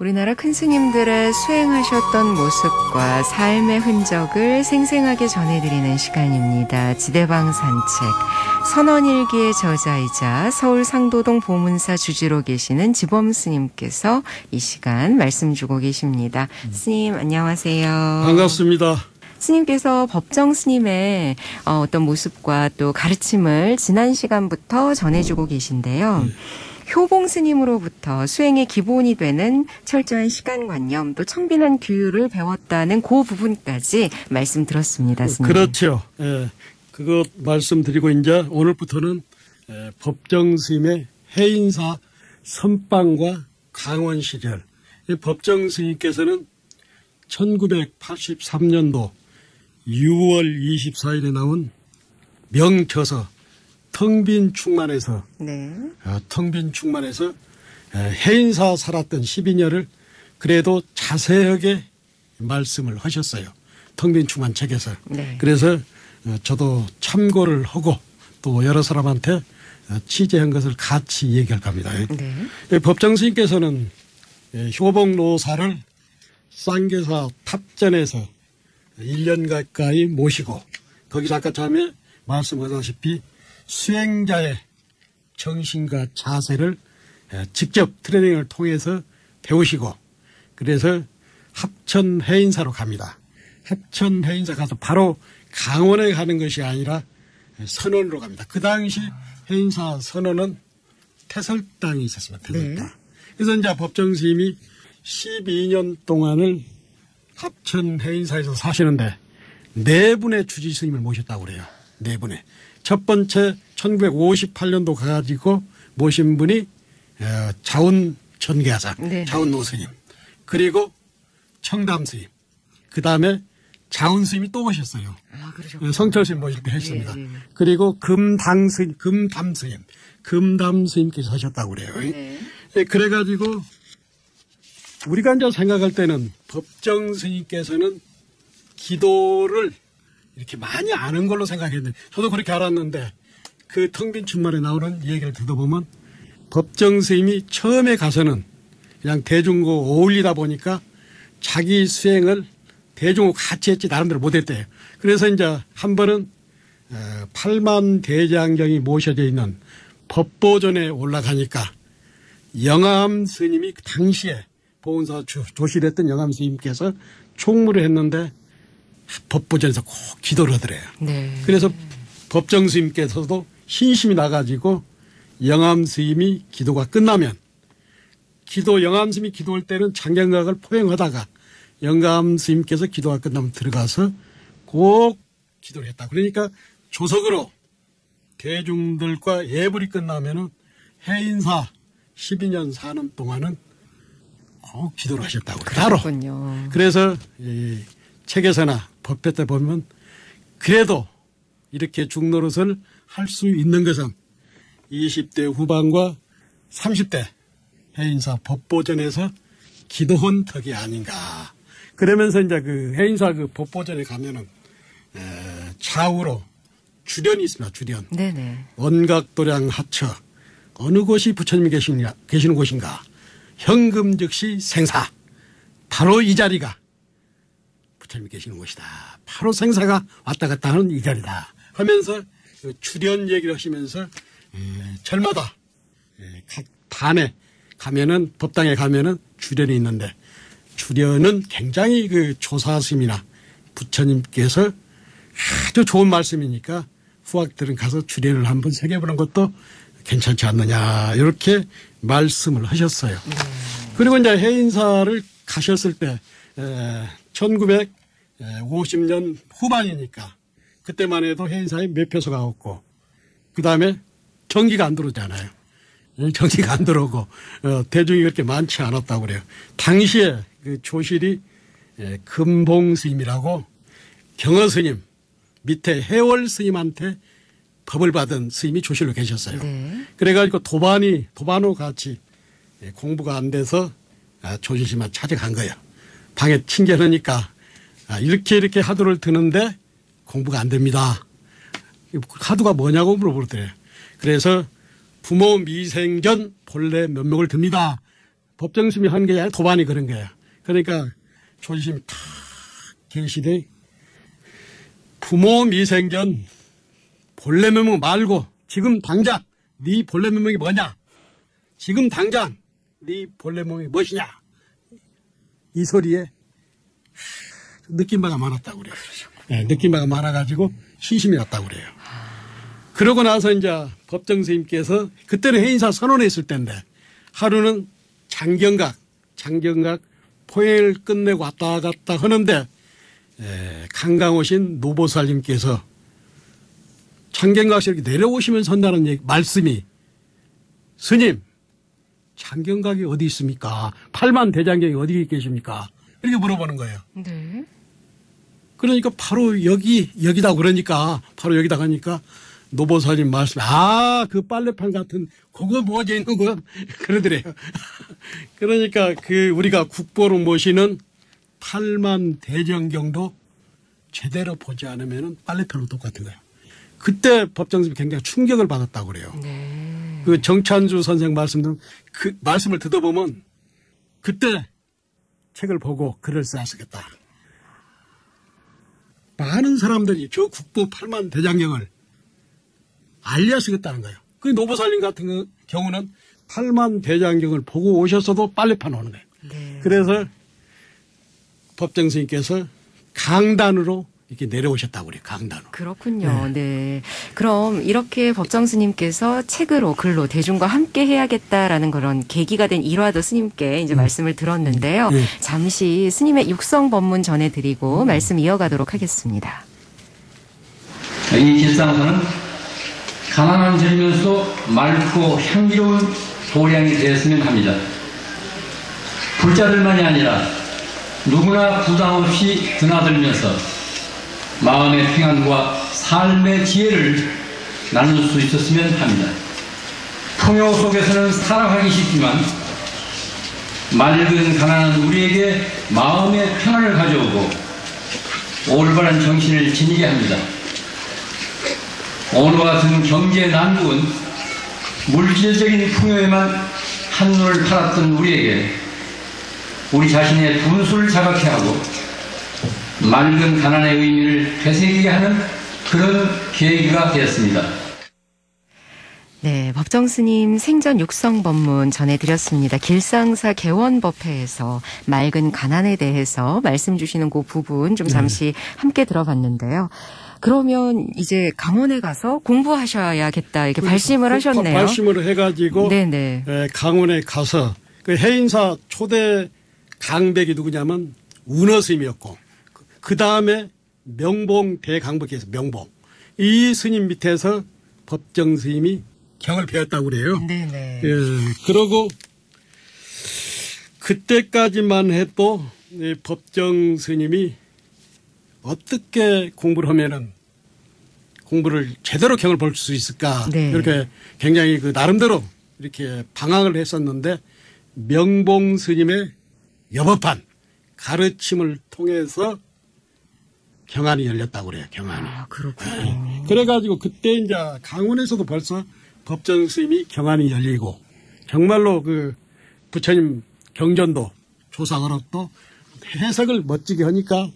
우리나라 큰 스님들의 수행하셨던 모습과 삶의 흔적을 생생하게 전해드리는 시간입니다. 지대방 산책. 선원일기의 저자이자 서울 상도동 보문사 주지로 계시는 지범 스님께서 이 시간 말씀 주고 계십니다. 스님 안녕하세요. 반갑습니다. 스님께서 법정 스님의 어떤 모습과 또 가르침을 지난 시간부터 전해주고 계신데요. 효봉 스님으로부터 수행의 기본이 되는 철저한 시간관념 또 청빈한 규율을 배웠다는 그 부분까지 말씀 들었습니다. 스님. 그렇죠. 예, 그것 말씀드리고 이제 오늘부터는 법정 스님의 해인사 선방과 강원 시절. 법정 스님께서는 1983년도 6월 24일에 나온 명저서 텅빈 충만에서 텅빈 충만에서 해인사 살았던 12년을 그래도 자세하게 말씀을 하셨어요. 텅빈 충만 책에서. 네. 그래서 저도 참고를 하고 또 여러 사람한테 취재한 것을 같이 얘기할 겁니다. 네. 법정 스님께서는 효봉 노사를 쌍계사 탑전에서 1년 가까이 모시고 거기서 아까 처음에 말씀하셨다시피 수행자의 정신과 자세를 직접 트레이닝을 통해서 배우시고 그래서 합천 해인사로 갑니다. 합천 해인사 가서 바로 강원에 가는 것이 아니라 선원으로 갑니다. 그 당시 해인사 선원은 태설당이 있었습니다. 태설당. 네. 그래서 이제 법정 스님이 12년 동안을 합천 해인사에서 사시는데 4분의 주지 스님을 모셨다고 그래요. 4분의. 첫 번째 1958년도 가가지고 모신 분이 자운 전계하사, 자운 노스님, 그리고 청담 스님, 그 다음에 자운 스님이 또 오셨어요. 아, 그렇죠. 성철 스님 모실 때 했습니다. 네. 그리고 금담 스님께서 하셨다고 그래요. 네. 그래가지고 우리가 이제 생각할 때는 법정 스님께서는 기도를 이렇게 많이 아는 걸로 생각했는데 저도 그렇게 알았는데 그 텅빈 충만에 나오는 얘기를 듣어보면 법정 스님이 처음에 가서는 그냥 대중과 어울리다 보니까 자기 수행을 대중과 같이 했지 나름대로 못했대요. 그래서 이제 한 번은 8만 대장경이 모셔져 있는 법보전에 올라가니까 영암 스님이 당시에 보훈사 조실했던 영암 스님께서 총무를 했는데 법보전에서 꼭 기도를 하더래요. 네. 그래서 법정 스님께서도 신심이 나가지고 영암 스님이 기도가 끝나면 영암 스님이 기도할 때는 장경각을 포행하다가 영암 스님께서 기도가 끝나면 들어가서 꼭 기도를 했다. 그러니까 조석으로 대중들과 예불이 끝나면은 해인사 12년 사는 동안은 꼭 기도를 하셨다고. 따로. 그래서 이 책에서나 법회 때 보면 그래도 이렇게 중노릇을 할 수 있는 것은 20대 후반과 30대 해인사 법보전에서 기도한 덕이 아닌가. 그러면서 이제 그 해인사 그 법보전에 가면은 좌우로 주련이 있습니다. 주련. 네네. 언각도량 하처 어느 곳이 부처님이 계시는 곳인가. 현금 즉시 생사. 바로 이 자리가 부처님이 계시는 곳이다. 바로 생사가 왔다 갔다 하는 이 자리다. 하면서 주련 얘기를 하시면서 절마다 각 단에 가면은 법당에 가면은 주련이 있는데 주련은 굉장히 그 조사스님이나 부처님께서 아주 좋은 말씀이니까 후학들은 가서 주련을 한번 새겨보는 것도 괜찮지 않느냐 이렇게 말씀을 하셨어요. 그리고 이제 해인사를 가셨을 때 1950년 후반이니까 그때만 해도 해인사에 몇 표소가 없고 그 다음에 전기가 안 들어오잖아요. 전기가 안 들어오고 대중이 그렇게 많지 않았다고 그래요. 당시에 그 조실이 금봉 스님이라고 경허 스님 밑에 해월 스님한테 법을 받은 스님이 조실로 계셨어요. 네. 그래가지고 도반호 같이 공부가 안 돼서 조실 스님한테 찾아간 거예요. 방에 튕겨놓으니까 이렇게 하도를 드는데 공부가 안 됩니다. 하도가 뭐냐고 물어보더래요. 그래서 부모 미생전 본래 면목을 듭니다. 법정심이 한 게 아니라 도반이 그런 거야. 그러니까 조심히 탁 계시되 부모 미생전 본래 면목 말고 지금 당장 네 본래 면목이 뭐냐? 지금 당장 네 본래 면목이 무엇이냐? 이 소리에 느낌바가 많았다고 그래요. 네, 느낌바가 많아가지고 신심이 났다고 그래요. 그러고 나서 이제 법정 스님께서 그때는 해인사 선언했을 때인데 하루는 장경각 포행을 끝내고 왔다 갔다 하는데 강강 오신 노보살님께서 장경각에서 이렇게 내려오시면서 한다는 말씀이 스님 장경각이 어디 있습니까? 팔만 대장경이 어디 계십니까? 이렇게 물어보는 거예요. 네. 그러니까 바로 여기다 그러니까 바로 여기다 가니까 노보살님 말씀이 그 빨래판 같은 그거 뭐지 있는 거 그러더래요. 그러니까 우리가 국보로 모시는 8만 대정경도 제대로 보지 않으면 빨래판하고 똑같은 거예요. 그때 법정스님이 굉장히 충격을 받았다고 그래요. 네. 그 정찬주 선생 말씀도 그 말씀을 듣어보면 그때 책을 보고 글을 써야겠다. 많은 사람들이 저 국보 8만 대장경을 알려야 쓰겠다는 거예요. 그 노보살님 같은 경우는 8만 대장경을 보고 오셨어도 빨래판 오는 거예요. 네. 그래서 법정 스님께서 강단으로 이렇게 내려오셨다고 그래요. 강단으로. 그렇군요. 네. 그럼 이렇게 법정 스님께서 책으로 글로 대중과 함께 해야겠다라는 그런 계기가 된 일화도 스님께 이제 말씀을 들었는데요. 잠시 스님의 육성 법문 전해드리고 말씀 이어가도록 하겠습니다. 이 길상사는 가난한 절면서도 맑고 향기로운 도량이 되었으면 합니다. 불자들만이 아니라 누구나 부담 없이 드나들면서 마음의 평안과 삶의 지혜를 나눌 수 있었으면 합니다. 풍요 속에서는 살아가기 쉽지만 맑은 가난한 우리에게 마음의 평안을 가져오고 올바른 정신을 지니게 합니다. 오늘과 같은 경제 난국은 물질적인 풍요에만 한눈을 팔았던 우리에게 우리 자신의 분수를 자각해 하고 맑은 가난의 의미를 되새기게 하는 그런 계기가 되었습니다. 네, 법정 스님 생전 육성 법문 전해드렸습니다. 길상사 개원법회에서 맑은 가난에 대해서 말씀 주시는 그 부분 좀 잠시 함께 들어봤는데요. 그러면 이제 강원에 가서 공부하셔야겠다 이렇게 발심을 하셨네요. 발심을 해가지고 네네. 강원에 가서 그 해인사 초대 강백이 누구냐면 운어 스님이었고 그 다음에 명봉 대강백에서 명봉 이 스님 밑에서 법정 스님이 경을 배웠다고 그래요. 네네. 그러고 그때까지만 해도 법정 스님이 어떻게 공부를 하면은 공부를 제대로 경을 볼 수 있을까? 네. 이렇게 굉장히 그 나름대로 이렇게 방황을 했었는데 명봉 스님의 여법한 가르침을 통해서 경안이 열렸다고 그래요. 경안이. 그렇군요. 그래가지고 그때 이제 강원에서도 벌써 법정 스님이 경안이 열리고 정말로 그 부처님 경전도 조상으로 또 해석을 멋지게 하니까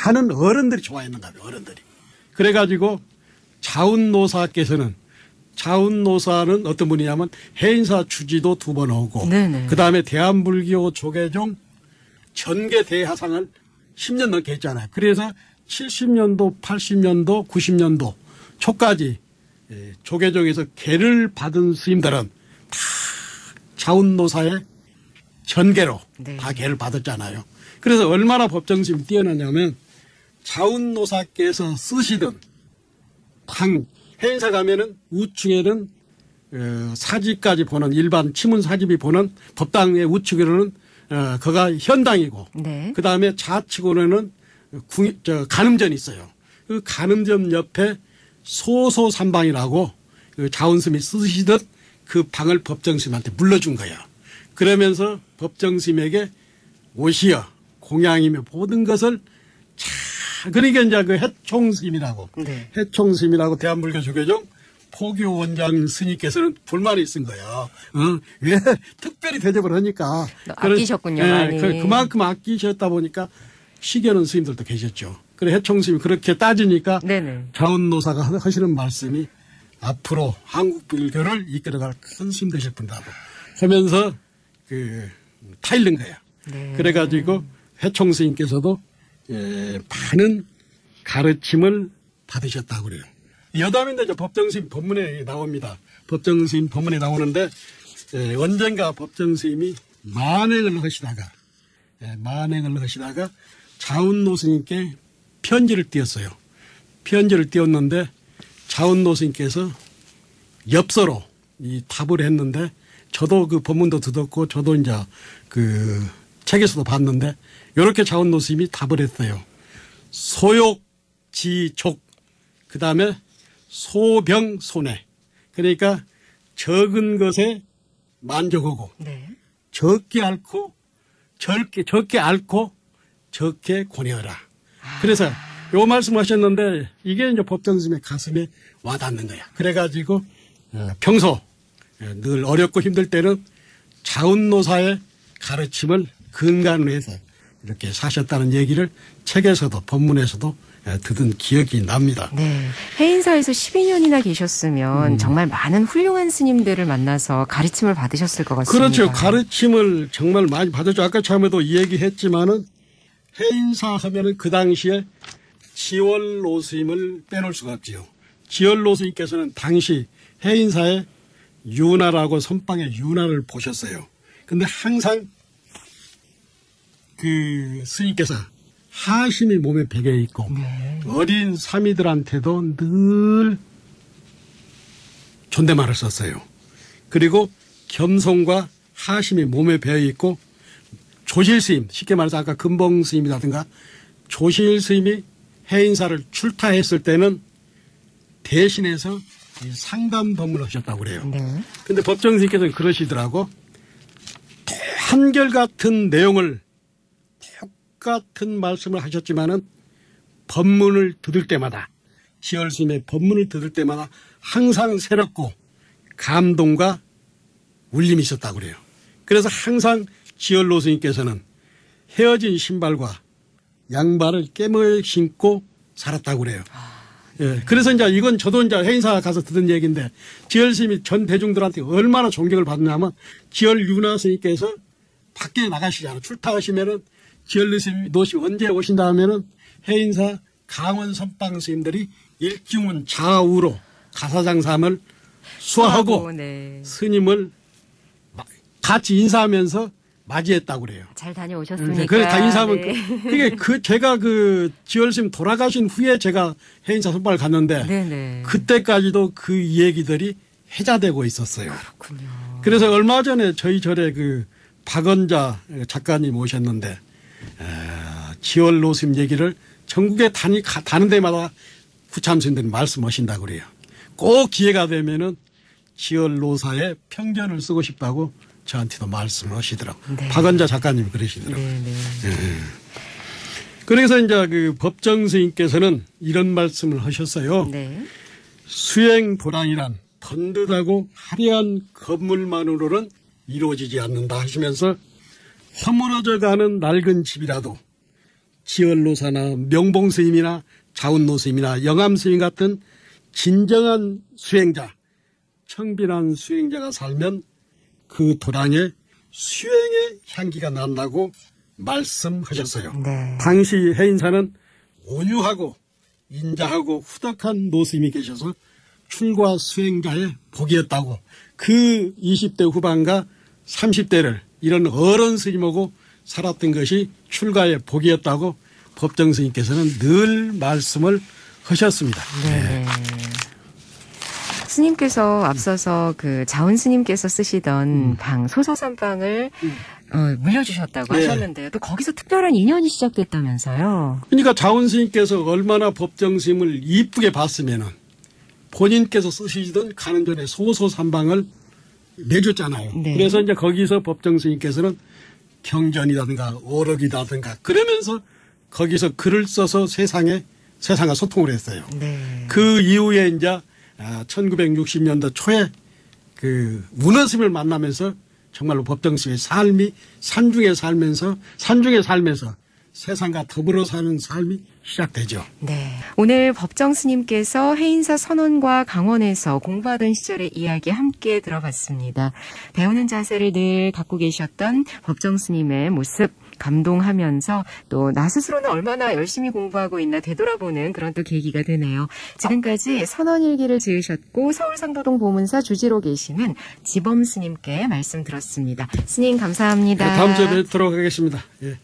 많은 어른들이 좋아했는가 봐요. 어른들이. 그래가지고 자운노사께서는 자운노사는 어떤 분이냐면 해인사 주지도 2번 오고 그 다음에 대한불교 조계종 전계 대하상을 10년 넘게 했잖아요. 그래서 70년도, 80년도, 90년도 초까지 조계종에서 계를 받은 스님들은 다 자운노사의 전계로 다 계를 받았잖아요. 그래서 얼마나 법정심이 뛰어나냐면 자운노사께서 쓰시던 당 해인사 가면은 우측에는 사지까지 보는 일반 치문 사집이 보는 법당의 우측으로는 그가 현당이고 그 다음에 좌측으로는 간음전이 있어요. 그 간음전 옆에 소소삼방이라고 그 자운스님이 쓰시던 그 방을 법정스님한테 물려준 거야. 그러면서 법정스님에게 옷이여 공양이며 모든 것을 그러니까 이제 그 해총스님이라고 해총스님이라고 대한불교 조계종 포교 원장 스님께서는 불만이 있은 거야. 왜 특별히 대접을 하니까. 아끼셨군요, 많이. 그만큼 아끼셨다 보니까 시기하는 스님들도 계셨죠. 그래 해총 스님이 그렇게 따지니까 네네. 자원노사가 하시는 말씀이 앞으로 한국 불교를 이끌어갈 큰 스님 되실 분이라고 하면서 타일른 거예요. 네. 그래가지고 해총 스님께서도 많은 가르침을 받으셨다고 그래요. 여담인데 이제 법정스님 법문에 나옵니다. 법정스님 법문에 나오는데 언젠가 법정스님이 만행을 하시다가 자운노 스님께 편지를 띄었어요. 편지를 띄웠는데 자운노 스님께서 엽서로 이 답을 했는데 저도 그 법문도 듣었고 저도 이제 그 책에서도 봤는데 이렇게 자운노 스님이 답을 했어요. 소욕지족 그 다음에 소병손해. 그러니까 적은 것에 만족하고 네. 적게 앓고 적게 권해하라. 그래서 요 말씀하셨는데 이게 이제 법정스님의 가슴에 와닿는 거야. 그래가지고 평소 늘 어렵고 힘들 때는 자운노사의 가르침을 근간으로 해서 이렇게 사셨다는 얘기를 책에서도 법문에서도 듣은 기억이 납니다. 네. 해인사에서 12년이나 계셨으면 정말 많은 훌륭한 스님들을 만나서 가르침을 받으셨을 것 같습니다. 그렇죠. 가르침을 정말 많이 받았죠. 아까 처음에도 얘기했지만은 해인사 하면은 그 당시에 지월로 스님을 빼놓을 수가 없지요. 지월로 스님께서는 당시 해인사의 윤화라고 선방의 윤화를 보셨어요. 근데 항상 그 스님께서 하심이 몸에 배겨 있고 어린 사미들한테도 늘 존댓말을 썼어요. 그리고 겸손과 하심이 몸에 배어 있고 조실 스님, 쉽게 말해서 아까 금봉 스님이라든가 조실 스님이 해인사를 출타했을 때는 대신해서 상담 법문을 하셨다고 그래요. 네. 근데 법정 스님께서는 그러시더라고. 한결같은 내용을 똑같은 말씀을 하셨지만은 법문을 들을 때마다 지열 스님의 법문을 들을 때마다 항상 새롭고 감동과 울림이 있었다고 그래요. 그래서 항상 지열로 스님께서는 헤어진 신발과 양발을 깨물 신고 살았다고 그래요. 예. 그래서 이제 이건 저도 이제 해인사 가서 듣은 얘기인데 지열 스님이 전 대중들한테 얼마나 존경을 받느냐면 지열 윤화 스님께서 밖에 나가시잖아요. 출타하시면은 지열 노심 언제 오신다 하면은 해인사 강원 선방 스님들이 일중은 좌우로 가사장삼을 수하고 네. 스님을 같이 인사하면서 맞이했다고 그래요. 잘 다녀오셨습니까? 그래서 다 인사하면 네. 그게 제가 그 지열스님 돌아가신 후에 제가 해인사 선방을 갔는데 네네. 그때까지도 그 얘기들이 회자되고 있었어요. 그렇군요. 그래서 얼마 전에 저희 절에 그 박원자 작가님 오셨는데 지열노심 얘기를 전국에 다는 데마다 구참스님들이 말씀하신다고 그래요. 꼭 기회가 되면은 지열노사의 평전을 쓰고 싶다고 저한테도 말씀을 하시더라고요. 네. 박원자 작가님이 그러시더라고요. 네네. 그래서 이제 그 법정 스님께서는 이런 말씀을 하셨어요. 네. 수행 도량이란 번듯하고 화려한 건물만으로는 이루어지지 않는다 하시면서 허물어져 가는 낡은 집이라도 지열노사나 명봉스님이나 자운노스님이나 영암스님 같은 진정한 수행자, 청빈한 수행자가 살면 그 도량에 수행의 향기가 난다고 말씀하셨어요. 네. 당시 해인사는 온유하고 인자하고 후덕한 노스님이 계셔서 출가 수행자의 복이었다고 그 20대 후반과 30대를 이런 어른 스님하고 살았던 것이 출가의 복이었다고 법정 스님께서는 늘 말씀을 하셨습니다. 네. 스님께서 앞서서 그 자운 스님께서 쓰시던 방 소서산방을 물려주셨다고 네. 하셨는데요. 또 거기서 특별한 인연이 시작됐다면서요. 그러니까 자운 스님께서 얼마나 법정 스님을 이쁘게 봤으면은 본인께서 쓰시던 가는 전에 소소산방을 내줬잖아요. 네. 그래서 이제 거기서 법정 스님께서는 경전이라든가 오록이라든가 그러면서 거기서 글을 써서 세상과 소통을 했어요. 네. 그 이후에 이제 1960년대 초에 그 문어스님을 만나면서 정말로 법정스님의 삶이 산중에 살면서 세상과 더불어 사는 삶이 시작되죠. 네. 오늘 법정 스님께서 해인사 선원과 강원에서 공부하던 시절의 이야기 함께 들어봤습니다. 배우는 자세를 늘 갖고 계셨던 법정 스님의 모습 감동하면서 또 나 스스로는 얼마나 열심히 공부하고 있나 되돌아보는 그런 또 계기가 되네요. 지금까지 선원일기를 지으셨고 서울상도동 보문사 주지로 계시는 지범 스님께 말씀 들었습니다. 스님 감사합니다. 네, 다음 주에 뵙도록 하겠습니다. 예.